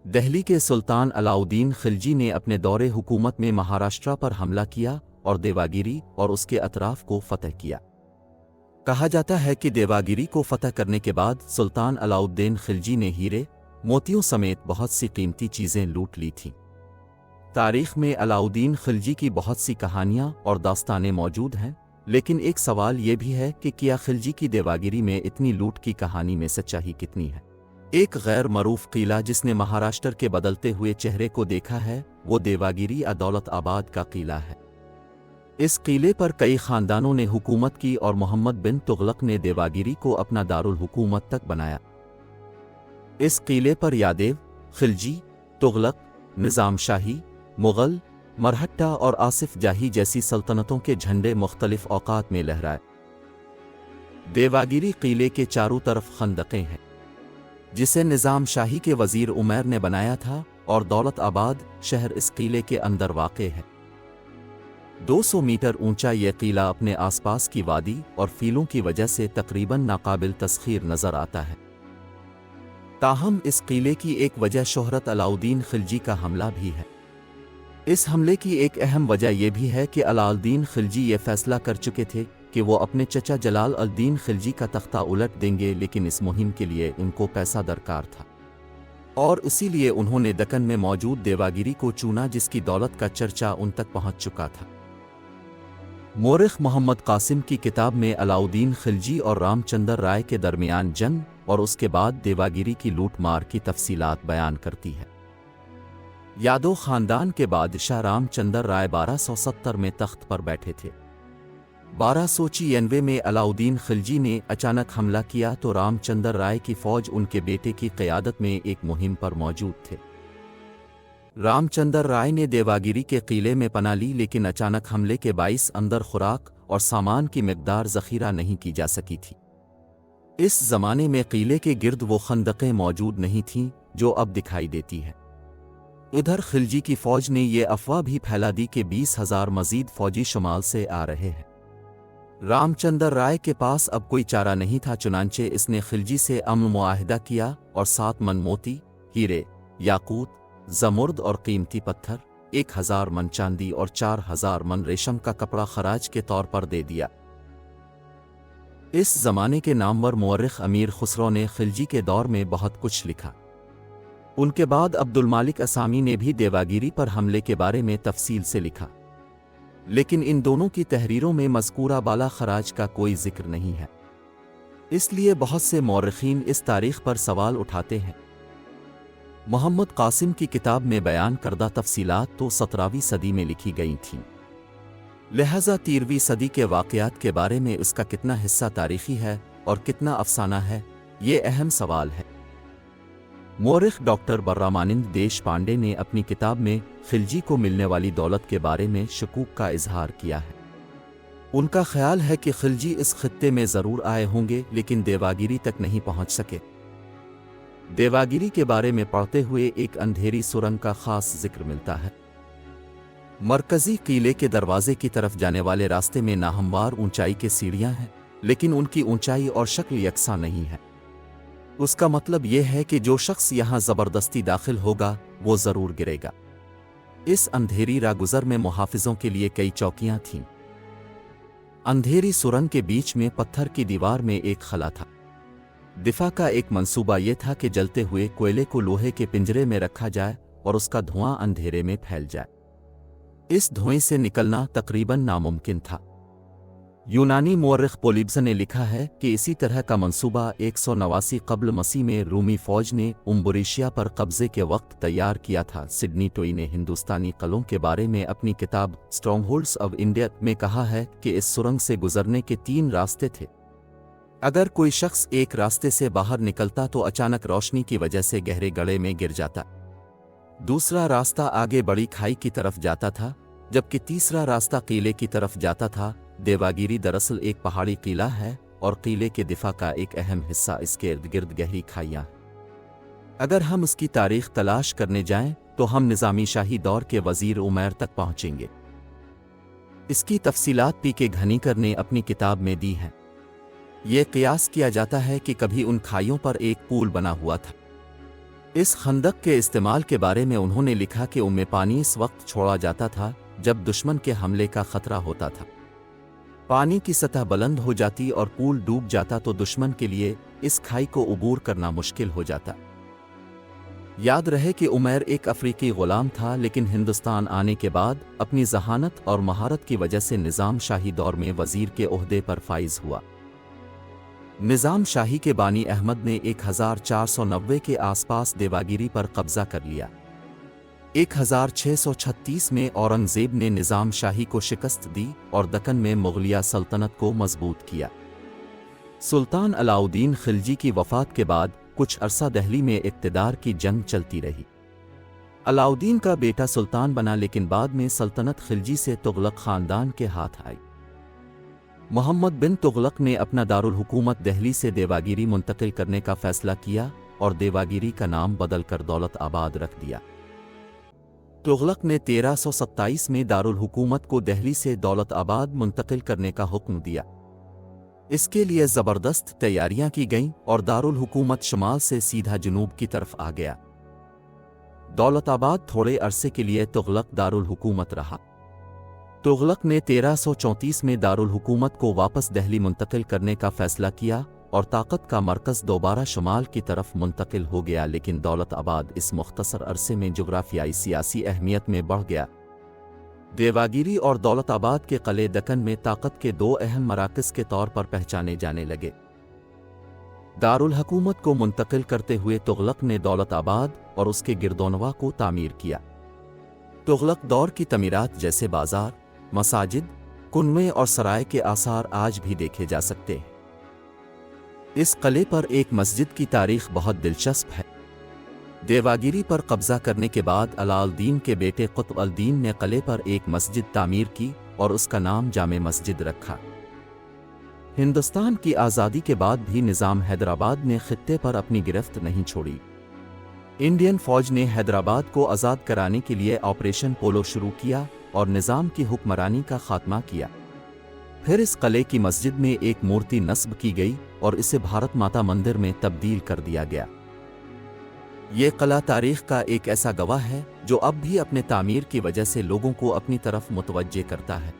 دہلی کے سلطان علاؤدین خلجی نے اپنے دور حکومت میں مہاراشٹرا پر حملہ کیا اور دیواگیری اور اس کے اطراف کو فتح کیا۔ کہا جاتا ہے کہ دیواگیری کو فتح کرنے کے بعد سلطان علاؤدین خلجی نے ہیرے، موتیوں سمیت بہت سی قیمتی چیزیں لوٹ لی تھیں۔ تاریخ میں علاؤدین خلجی کی بہت سی کہانیاں اور داستانیں موجود ہیں، لیکن ایک سوال یہ بھی ہے کہ کیا خلجی کی دیواگیری میں اتنی لوٹ کی کہانی میں سچائی کتنی ہے؟ ایک غیر معروف قلعہ جس نے مہاراشٹر کے بدلتے ہوئے چہرے کو دیکھا ہے وہ دیواگیری دولت آباد کا قلعہ ہے۔ اس قلعے پر کئی خاندانوں نے حکومت کی اور محمد بن تغلق نے دیواگیری کو اپنا دارالحکومت تک بنایا۔ اس قلعے پر یادیو، خلجی، تغلق، نظام شاہی، مغل، مرہٹہ اور آصف جاہی جیسی سلطنتوں کے جھنڈے مختلف اوقات میں لہرائے۔ دیواگیری قلعے کے چاروں طرف خندقیں ہیں جسے نظام شاہی کے وزیر عمیر نے بنایا تھا، اور دولت آباد شہر اس قلعے کے اندر واقع ہے۔ 200 میٹر اونچا یہ قلعہ اپنے آس پاس کی وادی اور فیلوں کی وجہ سے تقریباً ناقابل تسخیر نظر آتا ہے۔ تاہم اس قلعے کی ایک وجہ شہرت علاؤدین خلجی کا حملہ بھی ہے۔ اس حملے کی ایک اہم وجہ یہ بھی ہے کہ علاؤدین خلجی یہ فیصلہ کر چکے تھے کہ وہ اپنے چچا جلال الدین خلجی کا تختہ الٹ دیں گے، لیکن اس مہم کے لیے ان کو پیسہ درکار تھا، اور اسی لیے انہوں نے دکن میں موجود دیواگیری کو چنا جس کی دولت کا چرچا ان تک پہنچ چکا تھا۔ مورخ محمد قاسم کی کتاب میں علاؤدین خلجی اور رام چندر رائے کے درمیان جنگ اور اس کے بعد دیواگیری کی لوٹ مار کی تفصیلات بیان کرتی ہے۔ یادو خاندان کے بادشاہ رام چندر رائے 1270 میں تخت پر بیٹھے تھے۔ 1296 میں علاؤدین خلجی نے اچانک حملہ کیا تو رام چندر رائے کی فوج ان کے بیٹے کی قیادت میں ایک مہم پر موجود تھے۔ رام چندر رائے نے دیواگیری کے قلعے میں پناہ لی، لیکن اچانک حملے کے باعث اندر خوراک اور سامان کی مقدار ذخیرہ نہیں کی جا سکی تھی۔ اس زمانے میں قلعے کے گرد وہ خندقیں موجود نہیں تھیں جو اب دکھائی دیتی ہیں۔ ادھر خلجی کی فوج نے یہ افواہ بھی پھیلا دی کہ 20,000 مزید فوجی شمال سے آ رہے ہیں۔ رام چندر رائے کے پاس اب کوئی چارہ نہیں تھا، چنانچہ اس نے خلجی سے امن معاہدہ کیا اور 7 من موتی، ہیرے، یاقوت، زمرد اور قیمتی پتھر، 1000 من چاندی اور 4000 من ریشم کا کپڑا خراج کے طور پر دے دیا۔ اس زمانے کے نامور مورخ امیر خسرو نے خلجی کے دور میں بہت کچھ لکھا۔ ان کے بعد عبد المالک اسامی نے بھی دیواگیری پر حملے کے بارے میں تفصیل سے لکھا، لیکن ان دونوں کی تحریروں میں مذکورہ بالا خراج کا کوئی ذکر نہیں ہے۔ اس لیے بہت سے مورخین اس تاریخ پر سوال اٹھاتے ہیں۔ محمد قاسم کی کتاب میں بیان کردہ تفصیلات تو 17ویں صدی میں لکھی گئی تھیں، لہذا 13ویں صدی کے واقعات کے بارے میں اس کا کتنا حصہ تاریخی ہے اور کتنا افسانہ ہے، یہ اہم سوال ہے۔ مورخ ڈاکٹر برامانند دیش پانڈے نے اپنی کتاب میں خلجی کو ملنے والی دولت کے بارے میں شکوک کا اظہار کیا ہے۔ ان کا خیال ہے کہ خلجی اس خطے میں ضرور آئے ہوں گے لیکن دیواگیری تک نہیں پہنچ سکے۔ دیواگیری کے بارے میں پڑھتے ہوئے ایک اندھیری سرنگ کا خاص ذکر ملتا ہے۔ مرکزی قلعے کے دروازے کی طرف جانے والے راستے میں ناہموار اونچائی کے سیڑھیاں ہیں، لیکن ان کی اونچائی اور شکل یکساں نہیں ہے۔ اس کا مطلب یہ ہے کہ جو شخص یہاں زبردستی داخل ہوگا وہ ضرور گرے گا۔ اس اندھیری راگزر میں محافظوں کے لیے کئی چوکیاں تھیں۔ اندھیری سرنگ کے بیچ میں پتھر کی دیوار میں ایک خلا تھا۔ دفاع کا ایک منصوبہ یہ تھا کہ جلتے ہوئے کوئلے کو لوہے کے پنجرے میں رکھا جائے اور اس کا دھواں اندھیرے میں پھیل جائے۔ اس دھوئیں سے نکلنا تقریباً ناممکن تھا۔ یونانی مورخ پولیبس نے لکھا ہے کہ اسی طرح کا منصوبہ 189 قبل مسیح میں رومی فوج نے امبریشیا پر قبضے کے وقت تیار کیا تھا۔ سڈنی ٹوئی نے ہندوستانی قلعوں کے بارے میں اپنی کتاب اسٹرانگ ہولڈز آف انڈیا میں کہا ہے کہ اس سرنگ سے گزرنے کے 3 راستے تھے۔ اگر کوئی شخص ایک راستے سے باہر نکلتا تو اچانک روشنی کی وجہ سے گہرے گڑھے میں گر جاتا۔ دوسرا راستہ آگے بڑی کھائی کی طرف جاتا تھا، جبکہ تیسرا راستہ قلعے کی طرف جاتا تھا۔ دیواگیری دراصل ایک پہاڑی قلعہ ہے اور قلعے کے دفاع کا ایک اہم حصہ اس کے ارد گرد گہری کھائیاں۔ اگر ہم اس کی تاریخ تلاش کرنے جائیں تو ہم نظامی شاہی دور کے وزیر عمیر تک پہنچیں گے۔ اس کی تفصیلات پی کے گھنیکر نے اپنی کتاب میں دی ہیں۔ یہ قیاس کیا جاتا ہے کہ کبھی ان کھائیوں پر ایک پول بنا ہوا تھا۔ اس خندق کے استعمال کے بارے میں انہوں نے لکھا کہ ان میں پانی اس وقت چھوڑا جاتا تھا جب دشمن کے حملے کا خطرہ ہوتا تھا۔ پانی کی سطح بلند ہو جاتی اور پول ڈوب جاتا تو دشمن کے لیے اس کھائی کو عبور کرنا مشکل ہو جاتا۔ یاد رہے کہ عمیر ایک افریقی غلام تھا، لیکن ہندوستان آنے کے بعد اپنی ذہانت اور مہارت کی وجہ سے نظام شاہی دور میں وزیر کے عہدے پر فائز ہوا۔ نظام شاہی کے بانی احمد نے 1490 کے آس پاس دیواگیری پر قبضہ کر لیا۔ 1636 میں اورنگزیب نے نظام شاہی کو شکست دی اور دکن میں مغلیہ سلطنت کو مضبوط کیا۔ سلطان علاؤدین خلجی کی وفات کے بعد کچھ عرصہ دہلی میں اقتدار کی جنگ چلتی رہی۔ علاؤدین کا بیٹا سلطان بنا، لیکن بعد میں سلطنت خلجی سے تغلق خاندان کے ہاتھ آئی۔ محمد بن تغلق نے اپنا دارالحکومت دہلی سے دیواگیری منتقل کرنے کا فیصلہ کیا اور دیواگیری کا نام بدل کر دولت آباد رکھ دیا۔ تغلق نے 1327 میں دارالحکومت کو دہلی سے دولت آباد منتقل کرنے کا حکم دیا۔ اس کے لیے زبردست تیاریاں کی گئیں اور دارالحکومت شمال سے سیدھا جنوب کی طرف آ گیا۔ دولت آباد تھوڑے عرصے کے لیے تغلق دارالحکومت رہا۔ تغلق نے 1334 میں دارالحکومت کو واپس دہلی منتقل کرنے کا فیصلہ کیا اور طاقت کا مرکز دوبارہ شمال کی طرف منتقل ہو گیا، لیکن دولت آباد اس مختصر عرصے میں جغرافیائی سیاسی اہمیت میں بڑھ گیا۔ دیواگیری اور دولت آباد کے قلعے دکن میں طاقت کے دو اہم مراکز کے طور پر پہچانے جانے لگے۔ دارالحکومت کو منتقل کرتے ہوئے تغلق نے دولت آباد اور اس کے گردونواں کو تعمیر کیا۔ تغلق دور کی تعمیرات جیسے بازار، مساجد، کنویں اور سرائے کے آثار آج بھی دیکھے جا سکتے ہیں۔ اس قلعے پر ایک مسجد کی تاریخ بہت دلچسپ ہے۔ دیواگیری پر قبضہ کرنے کے بعد علاؤالدین کے بیٹے قطب الدین نے قلعے پر ایک مسجد تعمیر کی اور اس کا نام جامع مسجد رکھا۔ ہندوستان کی آزادی کے بعد بھی نظام حیدرآباد نے خطے پر اپنی گرفت نہیں چھوڑی۔ انڈین فوج نے حیدرآباد کو آزاد کرانے کے لیے آپریشن پولو شروع کیا اور نظام کی حکمرانی کا خاتمہ کیا۔ پھر اس قلعے کی مسجد میں ایک مورتی نصب کی گئی اور اسے بھارت ماتا مندر میں تبدیل کر دیا گیا۔ یہ قلعہ تاریخ کا ایک ایسا گواہ ہے جو اب بھی اپنے تعمیر کی وجہ سے لوگوں کو اپنی طرف متوجہ کرتا ہے۔